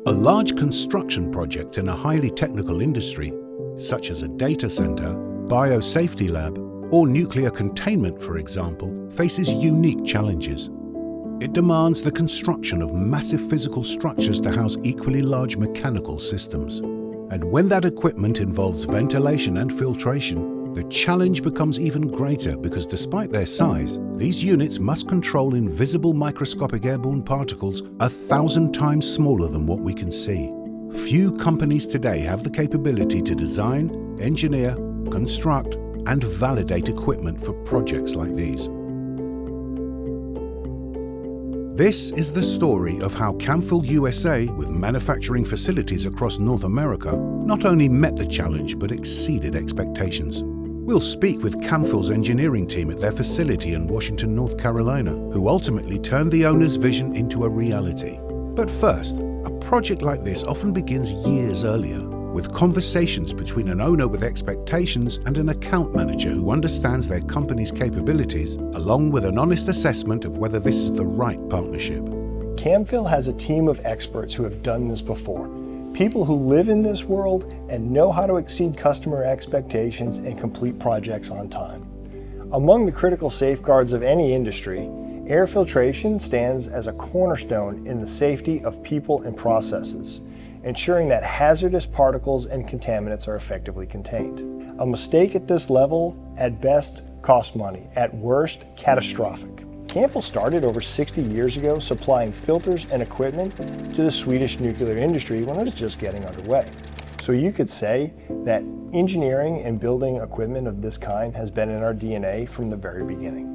A large construction project in a highly technical industry, such as a data center, biosafety lab, or nuclear containment, for example, faces unique challenges. It demands the construction of massive physical structures to house equally large mechanical systems. And when that equipment involves ventilation and filtration, the challenge becomes even greater because despite their size, these units must control invisible microscopic airborne particles 1,000 times smaller than what we can see. Few companies today have the capability to design, engineer, construct, and validate equipment for projects like these. This is the story of how Camfil USA, with manufacturing facilities across North America, not only met the challenge but exceeded expectations. We'll speak with Camfil's engineering team at their facility in Washington, North Carolina, who ultimately turned the owner's vision into a reality. But first, a project like this often begins years earlier, with conversations between an owner with expectations and an account manager who understands their company's capabilities, along with an honest assessment of whether this is the right partnership. Camfil has a team of experts who have done this before. People who live in this world and know how to exceed customer expectations and complete projects on time. Among the critical safeguards of any industry, air filtration stands as a cornerstone in the safety of people and processes, ensuring that hazardous particles and contaminants are effectively contained. A mistake at this level, at best, costs money, at worst, catastrophic. Camfil started over 60 years ago supplying filters and equipment to the Swedish nuclear industry when it was just getting underway. So you could say that engineering and building equipment of this kind has been in our DNA from the very beginning.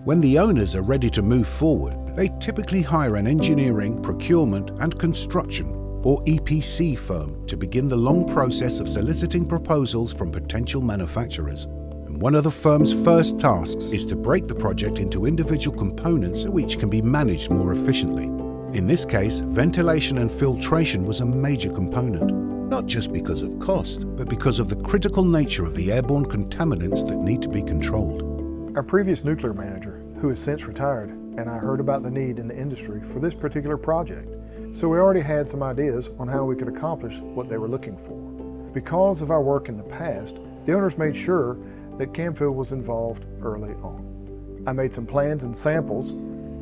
When the owners are ready to move forward, they typically hire an engineering, procurement, and construction, or EPC firm, to begin the long process of soliciting proposals from potential manufacturers. And one of the firm's first tasks is to break the project into individual components so each can be managed more efficiently. In this case, ventilation and filtration was a major component, not just because of cost, but because of the critical nature of the airborne contaminants that need to be controlled. Our previous nuclear manager, who has since retired, and I heard about the need in the industry for this particular project. So we already had some ideas on how we could accomplish what they were looking for. Because of our work in the past, the owners made sure that Camfil was involved early on. I made some plans and samples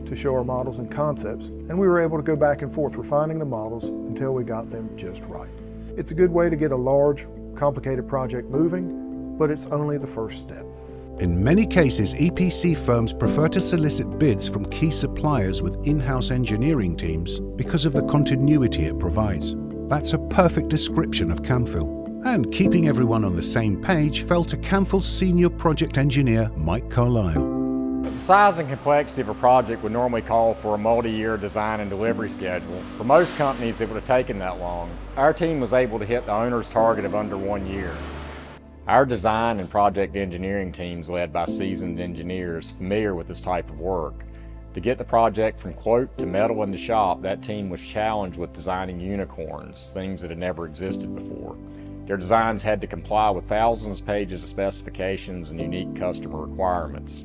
to show our models and concepts, and we were able to go back and forth refining the models until we got them just right. It's a good way to get a large, complicated project moving, but it's only the first step. In many cases, EPC firms prefer to solicit bids from key suppliers with in-house engineering teams because of the continuity it provides. That's a perfect description of Camfil. And keeping everyone on the same page fell to Camfil's senior project engineer, Mike Carlisle. The size and complexity of a project would normally call for a multi-year design and delivery schedule. For most companies, it would have taken that long. Our team was able to hit the owner's target of under 1 year. Our design and project engineering teams led by seasoned engineers familiar with this type of work. To get the project from quote to metal in the shop, that team was challenged with designing unicorns, things that had never existed before. Their designs had to comply with thousands of pages of specifications and unique customer requirements.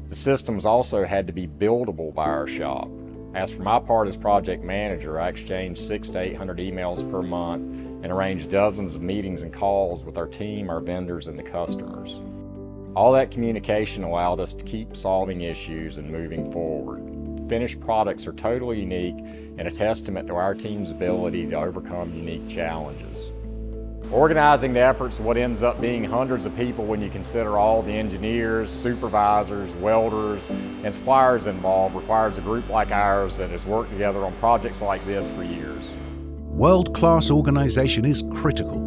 The systems also had to be buildable by our shop. As for my part as project manager, I exchanged 600 to 800 emails per month and arranged dozens of meetings and calls with our team, our vendors, and the customers. All that communication allowed us to keep solving issues and moving forward. Finished products are totally unique and a testament to our team's ability to overcome unique challenges. Organizing the efforts of what ends up being hundreds of people when you consider all the engineers, supervisors, welders, and suppliers involved requires a group like ours that has worked together on projects like this for years. World-class organization is critical,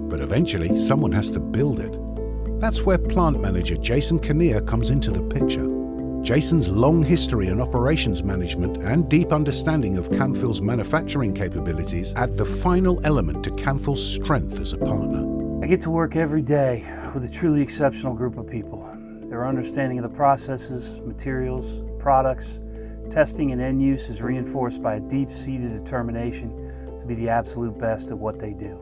but eventually someone has to build it. That's where plant manager Jason Kinnear comes into the picture. Jason's long history in operations management and deep understanding of Camfil's manufacturing capabilities add the final element to Camfil's strength as a partner. I get to work every day with a truly exceptional group of people. Their understanding of the processes, materials, products, testing, and end use is reinforced by a deep-seated determination to be the absolute best at what they do.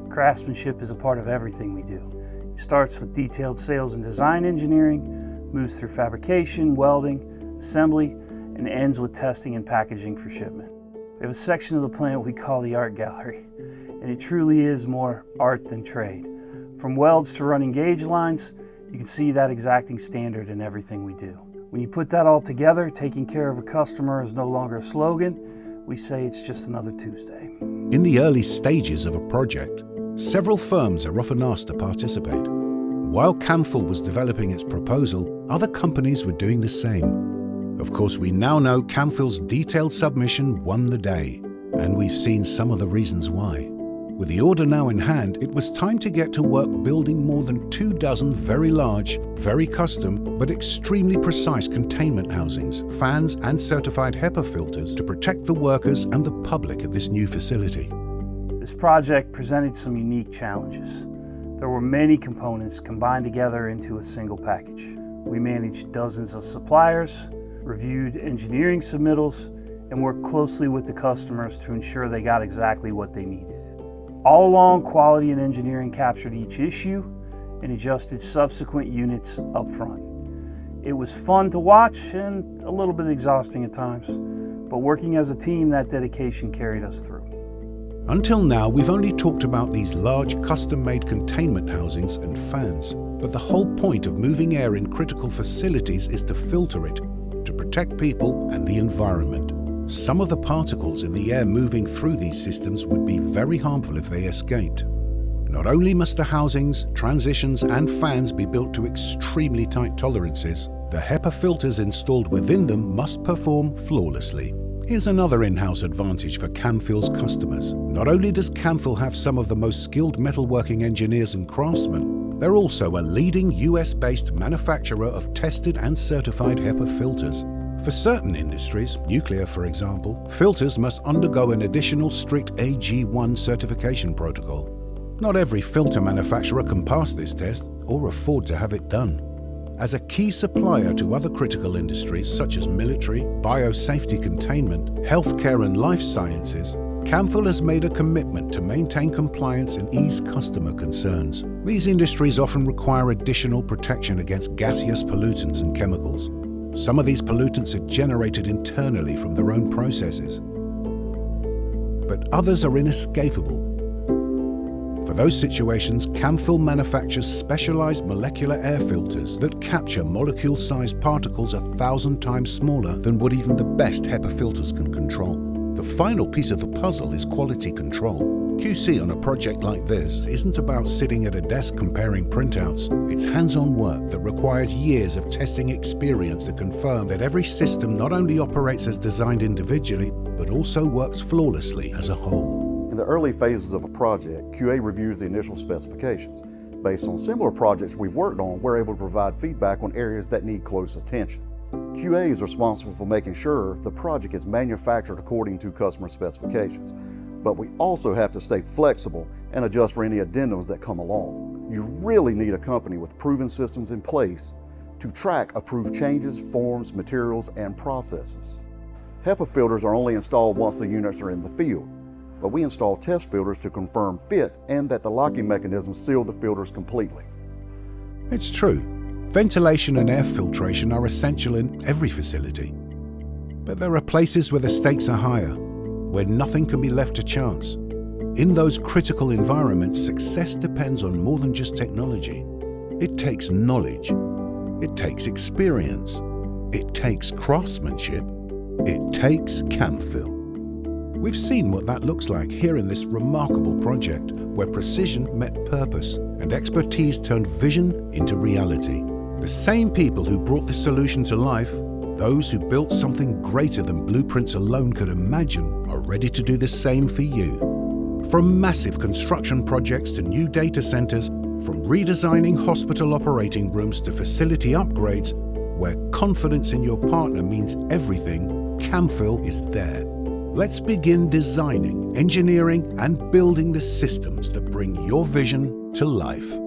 Craftsmanship is a part of everything we do. It starts with detailed sales and design engineering, moves through fabrication, welding, assembly, and ends with testing and packaging for shipment. We have a section of the plant we call the art gallery, and it truly is more art than trade. From welds to running gauge lines, you can see that exacting standard in everything we do. When you put that all together, taking care of a customer is no longer a slogan. We say it's just another Tuesday. In the early stages of a project, several firms are often asked to participate. While Camfil was developing its proposal, other companies were doing the same. Of course, we now know Camfil's detailed submission won the day, and we've seen some of the reasons why. With the order now in hand, it was time to get to work building more than 24 very large, very custom, but extremely precise containment housings, fans and certified HEPA filters to protect the workers and the public at this new facility. This project presented some unique challenges. There were many components combined together into a single package. We managed dozens of suppliers, reviewed engineering submittals, and worked closely with the customers to ensure they got exactly what they needed. All along, quality and engineering captured each issue and adjusted subsequent units up front. It was fun to watch and a little bit exhausting at times, but working as a team, that dedication carried us through. Until now, we've only talked about these large custom-made containment housings and fans, but the whole point of moving air in critical facilities is to filter it, to protect people and the environment. Some of the particles in the air moving through these systems would be very harmful if they escaped. Not only must the housings, transitions and fans be built to extremely tight tolerances, the HEPA filters installed within them must perform flawlessly. Here's another in-house advantage for Camfil's customers. Not only does Camfil have some of the most skilled metalworking engineers and craftsmen, they're also a leading US-based manufacturer of tested and certified HEPA filters. For certain industries, nuclear for example, filters must undergo an additional strict AG1 certification protocol. Not every filter manufacturer can pass this test or afford to have it done. As a key supplier to other critical industries such as military, biosafety containment, healthcare and life sciences, Camfil has made a commitment to maintain compliance and ease customer concerns. These industries often require additional protection against gaseous pollutants and chemicals. Some of these pollutants are generated internally from their own processes, but others are inescapable. For those situations, Camfil manufactures specialized molecular air filters that capture molecule-sized particles 1,000 times smaller than what even the best HEPA filters can control. The final piece of the puzzle is quality control. QC on a project like this isn't about sitting at a desk comparing printouts. It's hands-on work that requires years of testing experience to confirm that every system not only operates as designed individually, but also works flawlessly as a whole. In the early phases of a project, QA reviews the initial specifications. Based on similar projects we've worked on, we're able to provide feedback on areas that need close attention. QA is responsible for making sure the project is manufactured according to customer specifications. But we also have to stay flexible and adjust for any addendums that come along. You really need a company with proven systems in place to track approved changes, forms, materials, and processes. HEPA filters are only installed once the units are in the field, but we install test filters to confirm fit and that the locking mechanisms seal the filters completely. It's true, ventilation and air filtration are essential in every facility. But there are places where the stakes are higher, where nothing can be left to chance. In those critical environments, success depends on more than just technology. It takes knowledge, it takes experience, it takes craftsmanship, it takes Camfil. We've seen what that looks like here in this remarkable project, where precision met purpose and expertise turned vision into reality. The same people who brought this solution to life, those who built something greater than blueprints alone could imagine, are ready to do the same for you. From massive construction projects to new data centers, from redesigning hospital operating rooms to facility upgrades, where confidence in your partner means everything, Camfil is there. Let's begin designing, engineering, and building the systems that bring your vision to life.